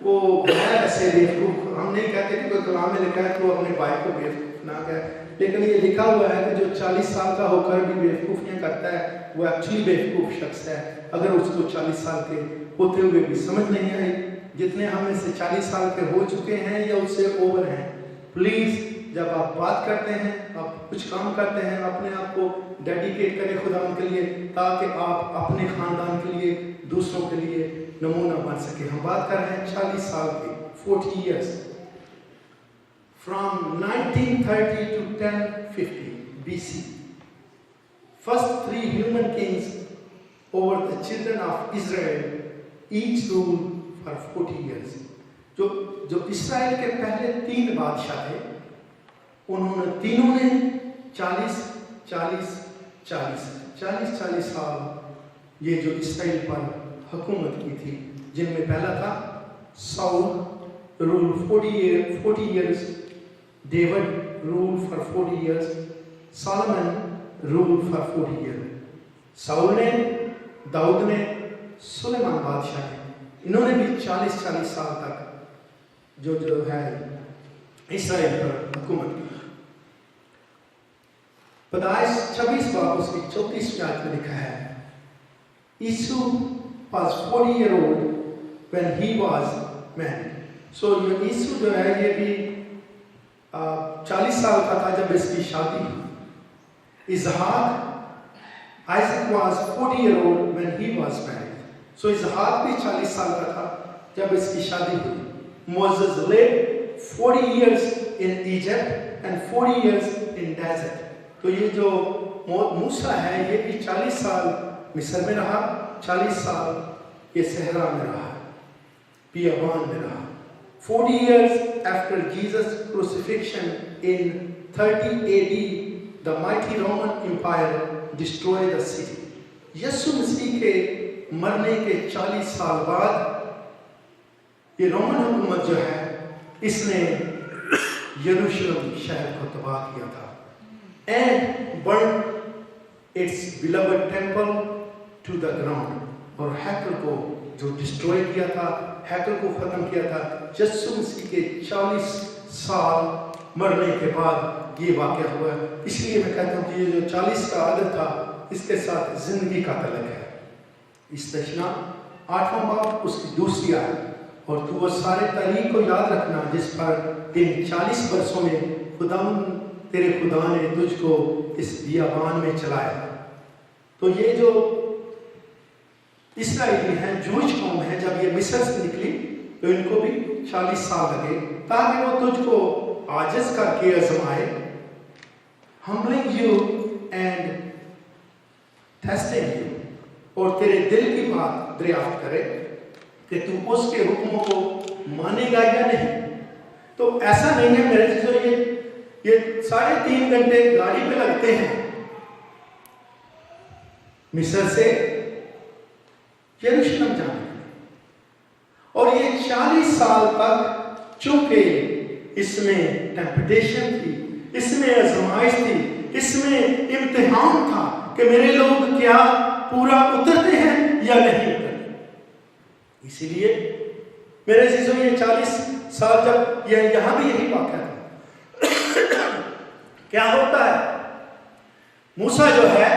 वो है ऐसे बेवकूफ। हम नहीं कहते कि कोई कलाम में लिखा है कि वो अपने भाई को बेवकूफ ना कहे, लेकिन ये लिखा हुआ है कि जो 40 साल का होकर भी बेवकूफियां करता है वो एक्चुअली बेवकूफ शख्स है। अगर उसको 40 साल के होते हुए भी समझ नहीं आई, जितने हम में से 40 साल के हो चुके हैं या उससे ओवर हैं, प्लीज जब आप बात करते हैं, आप कुछ काम करते हैं, अपने आप को डेडिकेट करें खुदावंद के लिए, ताकि आप अपने खानदान के लिए, दूसरों के लिए नमूना बन सके। हम बात कर रहे हैं 40 साल की, 40 years, from 1930 to 1050 BC. First 3 human kings over the children of Israel, each ruled for 40 years. जो इस्राएल के पहले 3 बादशाह थे, उन्होंने तीनों ने 40 साल ये जो इस्राएल पर हुकूमत की थी, जिनमें पहला था Saul rule 40 years, David rule for 40 years, Solomon rule for 40 years। Saul ने, दाऊद ने, सुलेमान बादशाह ने, इन्होंने भी 40 साल तक जो है इस्राएल पर हुकूमत की। पैदाइश 26 बाब उसकी 34 आयत में लिखा है यीशु was 40 years old when he was married. So ये यीशु जो है ये भी 40 साल का था जब इसकी शादी हुई। इसहाक, Isaac was 40 years old when he was married. So इसहाक भी 40 साल का था जब इसकी शादी हुई। Moses lived 40 years in Egypt and 40 years in desert. तो ये जो मूसा है ये भी 40 साल मिस्र में रहा, 40 साल ये सहरा में रहा, बियाबान में रहा। 40 years after Jesus' crucifixion in 30 AD, the mighty Roman Empire destroyed the city. यीशु मसीह के मरने के 40 साल बाद ये रोमन हुकूमत जो है इसने यरूशलेम शहर को तबाह किया था and burned its beloved temple to the ground. और हैकल को जो डिस्ट्रॉय किया था, हैकल को खत्म किया था, यीशु मसीह के 40 साल मरने के बाद ये वाक़या हुआ। इसलिए मैं कहता हूँ कि ये जो 40 का आदत था इसके साथ जिंदगी का तलक है। इस्तशना 8वां बाब उसकी दूसरी आयत, और तू वो सारे तारीख को याद रखना जिस पर इन 40 वर्षों में तेरे खुदा ने तुझको इस बियाबान में चलाया। तो ये जो इस्राएली हैं, जूश कौम है, जब ये मिस्र से निकली तो इनको भी 40 साल लगे ताकि वो तुझको आजिज़ करके आजमाए, humbling you and testing you, और तेरे दिल की बात दरियाफ्त करे कि तू उसके हुक्मों को मानेगा या नहीं। तो ऐसा नहीं है मेरे चीज़ों, ये 3.5 घंटे गाड़ी पे लगते हैं मिस्र से यरूशलेम जाने के लिए, और ये 40 साल तक चूंकि इसमें टेम्पटेशन थी, इसमें आजमाइश थी, इसमें इम्तिहान था कि मेरे लोग क्या पूरा उतरते हैं या नहीं उतरते। इसीलिए मेरे चीज़ों ये 40 साल जब यहाँ भी यही वाक़या था। क्या होता है, मूसा जो है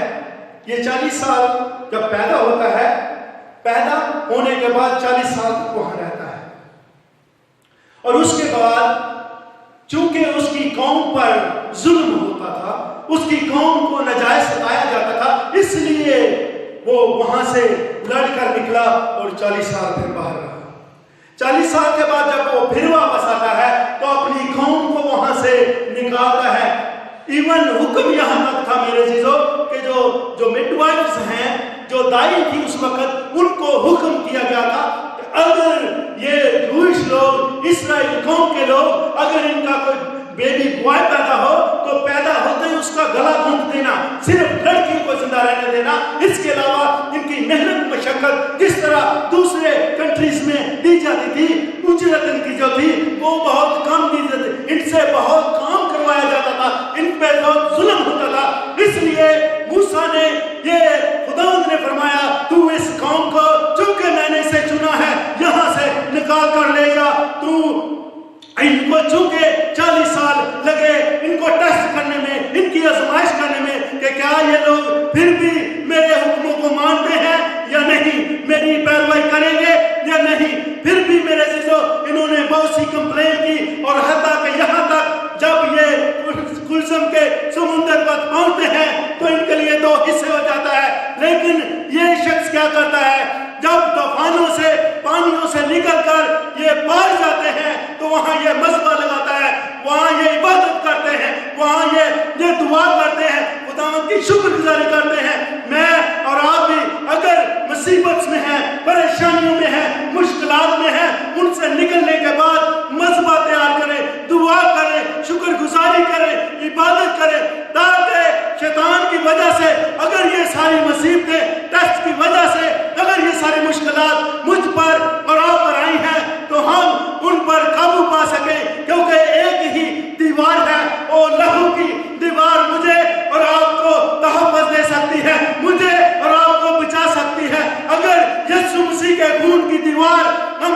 ये 40 साल जब पैदा होता है, पैदा होने के बाद 40 साल तक वहां रहता है, और उसके बाद चूंकि उसकी कौम पर जुल्म होता था, उसकी कौम को नाजायज सताया जाता था, इसलिए वो वहां से लड़कर निकला और 40 साल फिर बाहर रहा। 40 साल के बाद जब वो फिर वापस आता है तो अपनी कौम को वहां से निकालता है। इवन हुक्म यहां तक था मेरे चीजों कि जो मिडवाइफ्स हैं, जो दाई थी उस वक्त, उनको हुक्म किया गया था कि अगर ये जूश लोग, इस्राएल कौम के लोग, अगर इनका कोई बेबी बॉय पैदा हो तो पैदा होते ही उसका गला घोंट देना, सिर्फ लड़की को जिंदा रहने देना। इसके अलावा इनकी मेहनत मशक्कत जिस तरह दूसरे कंट्रीज में दी जाती थी, उजरत इनकी जो थी वो बहुत कम दी जाती, इनसे बहुत काम करवाया जाता था, इन पे बहुत जुल्म होता था। इसलिए मूसा ने ये खुदावंद ने फरमाया, तू इस कौम को चूंकि मैंने इसे चुना है यहाँ से निकाल कर ले जा। तू इनको चूंकि 40 साल लगे इनको टेस्ट करने में, इनकी आजमाइश करने में कि क्या ये लोग फिर भी मेरे हुक्मों को मानते हैं या नहीं, मेरी पैरवाई करेंगे या नहीं। फिर भी मेरे चीजों इन्होंने बहुत सी कंप्लेन की, और हत्ता कि यहाँ तक जब ये कुलसम के समुंदर पर पहुंचते हैं तो इनके लिए 2 हिस्से हो जाता है। लेकिन ये शख्स क्या करता है, जब तूफानों से, पानियों से निकलकर ये पार जाते हैं तो वहां ये मज़बा लगाता है, वहां ये इबादत करते हैं, वहां ये दुआ करते हैं, खुदावंद की शुक्रगुजारी करते हैं। मैं और आप भी अगर मुसीबत में हैं, परेशानियों में हैं, मुश्किलात में हैं, उनसे निकलने के बाद मज़बा तैयार करें, दुआ करें, शुक्रगुजारी करें, इबादत करें, ताकि शैतान की वजह से अगर ये सारी मुसीबतें, टेस्ट की वजह से अगर ये सारी मुश्किलात मुझ पर और आप पर आई हैं तो हम उन पर काबू पा सकें, क्योंकि एक ही दीवार है, और लहू की दीवार मुझे और आपको तहफ़्फ़ुज़ दे सकती है, मुझे और आपको बचा सकती है। अगर यीशु मसीह के खून की दीवार हम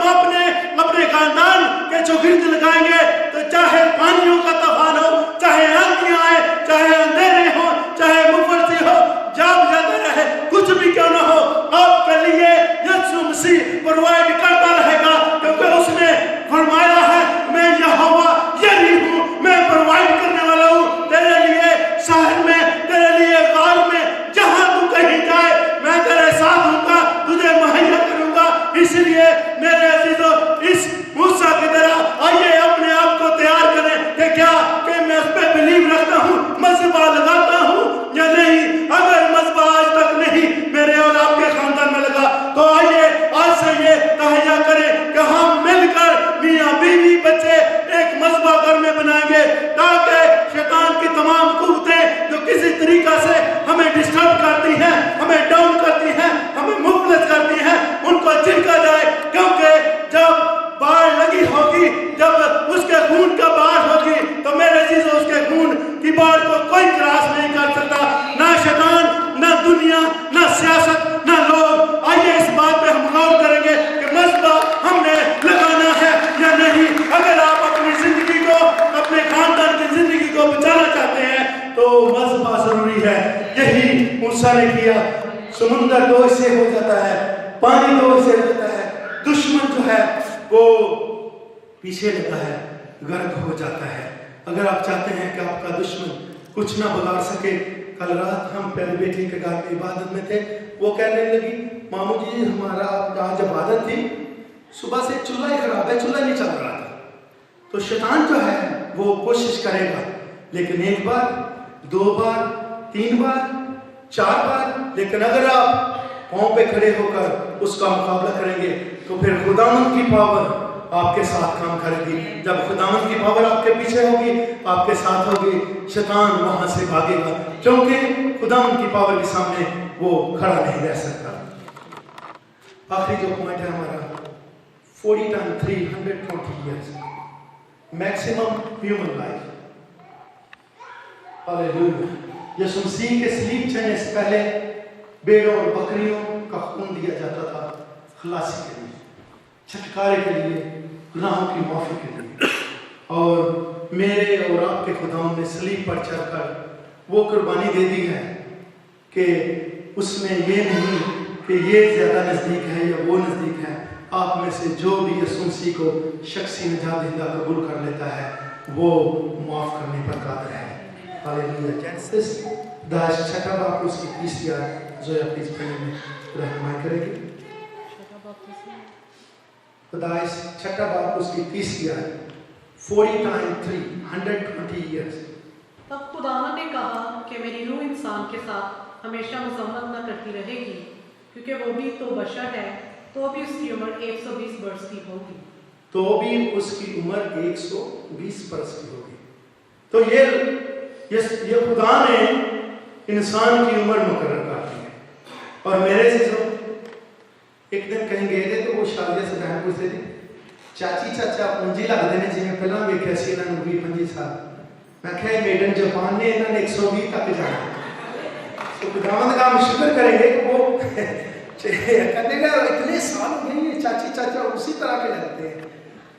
अपने खानदान के चौगिर्द लगाएंगे तो चाहे पानियों का तूफान हो, चाहे आंधियां आए, चाहे अंधेरे हो, चाहे मुफलसी हो, जाब जाता रहे, कुछ भी क्यों ना हो, आपके लिए यीशु मसीह प्रोवाइड करता रहेगा, क्योंकि उसने फरमाया है, मैं यहोवा यही हूँ, मैं प्रोवाइड करने वाला हूँ तेरे लिए, शहर में, तेरे लिए गार में, जहाँ तू कहीं जाए मैं तेरे साथ हूँगा, तुझे मुहैया करूँगा। इसलिए मेरे अजीजों, इस मूसा की तरह आइए अपने आप को तैयार करें कि क्या कि मैं उस पर बिलीव रखता हूँ, मज़बा लगाता हूँ या नहीं। अगर मज़बा आज तक नहीं मेरे और आपके खानदान में लगा तो आइए आज से ये तहैया करें कि हम मिलकर मियाँ बीवी تاکہ شیطان کی تمام قوتیں جو کسی طریقہ سے ہمیں ڈسٹرب کرتی ہیں، ہمیں ڈاؤن کرتی ہیں، ہمیں مفلس کرتی ہیں، ان کو جھٹکا جائے، کیونکہ جب باڑ لگی ہوگی، جب اس کے خون کا باڑ ہوگی تو میرے عزیزو اس کے خون کی باڑ کو کوئی کراس نہیں کر سکتا، نہ شیطان، نہ دنیا، نہ سیاست، نہ لوگ۔ آئیے اس بات پہ ہم غور کریں گے کہ مذبح ہم نے لگانا ہے یا نہیں۔ اگر آپ اپنی زندگی کو، اپنے خاندان کی زندگی کو بچانا چاہتے ہیں تو مذبح ضروری ہے۔ یہی موسیٰ نے کیا۔ سمندر دو حصے ہو جاتا ہے، پانی دو حصے ہو جاتا ہے، دشمن جو ہے وہ پیچھے لگا ہے، غرق ہو جاتا ہے۔ اگر آپ چاہتے ہیں کہ آپ کا دشمن کچھ نہ بگاڑ سکے، کل رات ہم پہلے بیٹی کے گھر میں عبادت میں تھے، وہ کہنے لگی مامو جی ہمارا آج عبادت تھی، صبح سے چولہا ہی خراب ہے، چولہا نہیں چل رہا تھا۔ تو شیطان جو ہے وہ کوشش کرے گا، لیکن ایک بار، دو بار، تین بار، چار بار، لیکن اگر آپ پاؤں پہ کھڑے ہو کر اس کا مقابلہ کریں گے تو پھر خداوند کی پاور آپ کے ساتھ کام کرے گی۔ جب خداوند کی پاور آپ کے پیچھے ہوگی، آپ کے ساتھ ہوگی، شیطان وہاں سے بھاگے گا، کیونکہ خداوند کی پاور کے سامنے وہ کھڑا نہیں رہ سکتا۔ آخری جو پوائنٹ ہے ہمارا 40 times 3 120 years maximum human life. Hallelujah. یسوع مسیح کے صلیب چڑھنے سے پہلے بھیڑوں اور بکریوں کا خون دیا جاتا تھا خلاصی کے لیے، چھٹکارے کے لیے، گناہوں کی معافی کے لیے، اور میرے اور آپ کے خداوند نے صلیب پر چڑھ کر وہ قربانی دے دی ہے کہ اس میں یہ نہیں کہ یہ زیادہ نزدیک ہے یا وہ نزدیک ہے۔ آپ میں سے جو بھی یسوع مسیح کو شخصی نجات دہندہ قبول کر لیتا ہے وہ معاف کرنے پر قادر ہے۔ ہاللیلویا۔ جینیسس 6 باب اس کی 30 آیت زویا پلیز پڑھنے میں رہنمائی کرے گی۔ پیدائش 6 باب اس کی 30 آیت 40 times 3 120 years۔ تب خداوند نے کہا کہ میری روح انسان کے ساتھ ہمیشہ مذمت نہ کرتی رہے گی، کیونکہ وہ بھی تو بشر ہے، تو بھی اس کی عمر 120 برس کی ہوگی۔ تو بھی اس کی عمر 120 برس کی ہوگی۔ تو یہ خدا نے انسان کی عمر مقرر کر دی ہے۔ اور میرے سے ایک دن کہیں گئے تھے تو وہ شادی سے بہن پوچھتے تھے چاچی چاچا پونجی لگتے ہیں جی میں پہلے ویکیا سی انہوں نے 20-25 سال، میں کہا میڈ ان جاپان نے انہوں نے 120 تک جانا۔ تو خداوند کا ہم شکر کریں گے کہ وہ کہتے گا اتنے سال ہو گئے ہیں چاچی چاچا اسی طرح کے لگتے ہیں،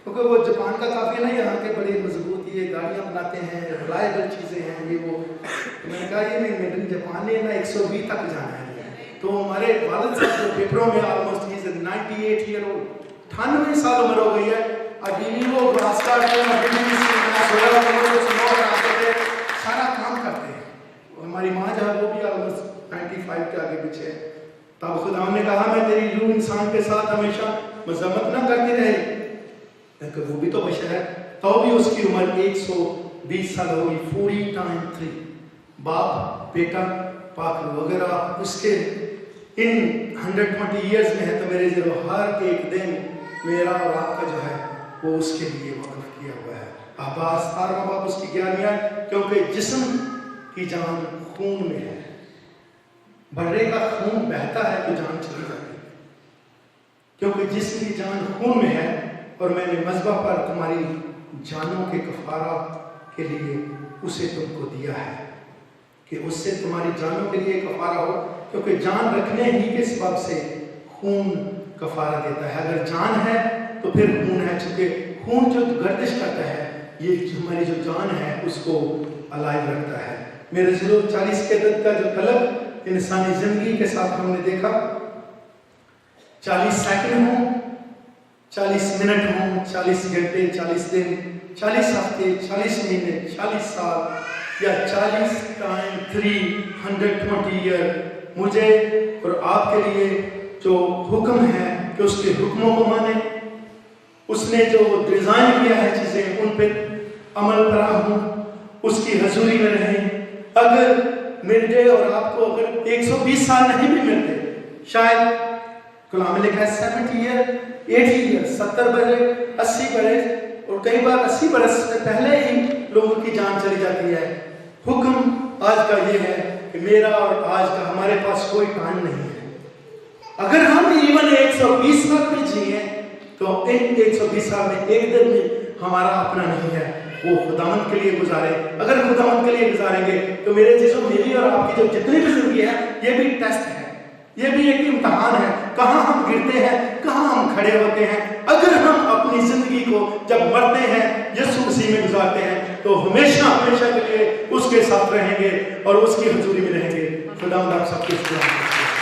کیونکہ وہ جاپان کا کافی نہیں، یہاں کے بڑے مضبوط یہ گاڑیاں بناتے ہیں، ریلائبل چیزیں ہیں یہ وہ۔ میں نے کہا یہ نہیں میڈ ان جاپان نے 120 تک جانا ہے۔ تو ہمارے والد صاحب جو پیپروں میں آلموسٹ 98 ایئر اولڈ 98 سال عمر ہو گئی ہے، ابھی بھی وہ گراس کاٹتے ہیں، ابھی بھی سارا کام کرتے ہیں۔ ہماری ماں جو ہے وہ بھی آلموسٹ 95 کے آگے پیچھے ہے۔ تب خدا نے کہا میں تیری روح انسان کے ساتھ ہمیشہ مذمت نہ کرتی رہی، لیکن وہ بھی تو بشر ہے، تو بھی اس کی عمر 120 سال ہوگی۔ 40 times 3 باپ بیٹا پاک لو۔ اگر آپ اس کے ان 120 ایئرز میں ہے تو میرے ذرا ہر ایک دن میرا اور آپ کا جو ہے وہ اس کے لیے وقف کیا ہوا ہے۔ عباس 12واں باب اس کی 11ویں آیت، کیونکہ جسم کی جان خون میں ہے، بڑے کا خون بہتا ہے تو جان چلی جاتی ہے، کیونکہ جسم کی جان خون میں ہے، اور میں نے مذبح پر تمہاری جانوں کے کفارہ کے لیے اسے تم کو دیا ہے کہ اس سے تمہاری جانوں کے لیے کفارہ ہو، کیونکہ جان رکھنے ہی کے سبب سے خون کفارہ دیتا ہے۔ اگر جان ہے تو پھر خون ہے، چونکہ خون جو گردش کرتا ہے یہ ہماری جو جان ہے اس کو الائیو رکھتا ہے۔ میرے ضرور 40 کے عدد کا جو طلب انسانی زندگی کے ساتھ ہم نے دیکھا، 40 سیکنڈ ہوں، 40 منٹ ہوں، 40 گھنٹے، 40 دن، 40 ہفتے، 40 مہینے، 40 سال یا 40 times 3 120 ایئر، مجھے اور آپ کے لیے جو حکم ہے کہ اس کے حکموں کو مانیں، اس نے جو ڈیزائن کیا ہے چیزیں ان پہ عمل پیرا ہوں، اس کی حضوری میں رہیں۔ اگر ملتے اور آپ کو اگر 120 سال نہیں بھی ملتے، شاید کلام میں لکھا ہے 70 ایئر 80 ایئر 70 برس 80 برس اور कई बार 80 बरस से पहले ही लोगों की जान चली जाती है। हुक्म आज का ये है कि मेरा और आज का हमारे पास कोई टाइम नहीं है। अगर हम इवन 120 साल भी जिए तो इन 120 साल में एक दिन भी हमारा अपना नहीं है, वो खुदावंद के लिए गुजारे। अगर खुदावंद के लिए गुजारेंगे तो मेरे जैसे मेरी और आपकी जो जितनी भी जिंदगी है ये भी टेस्ट है, ये भी एक इम्तहान है। कहाँ हम गिरते हैं, कहाँ हम खड़े होते हैं। अगर हम अपनी जिंदगी को जब मरते हैं यीशु मसीह में गुजारते हैं तो हमेशा हमेशा के लिए उसके साथ रहेंगे और उसकी हुजूरी में रहेंगे। खुदावंद आप सबको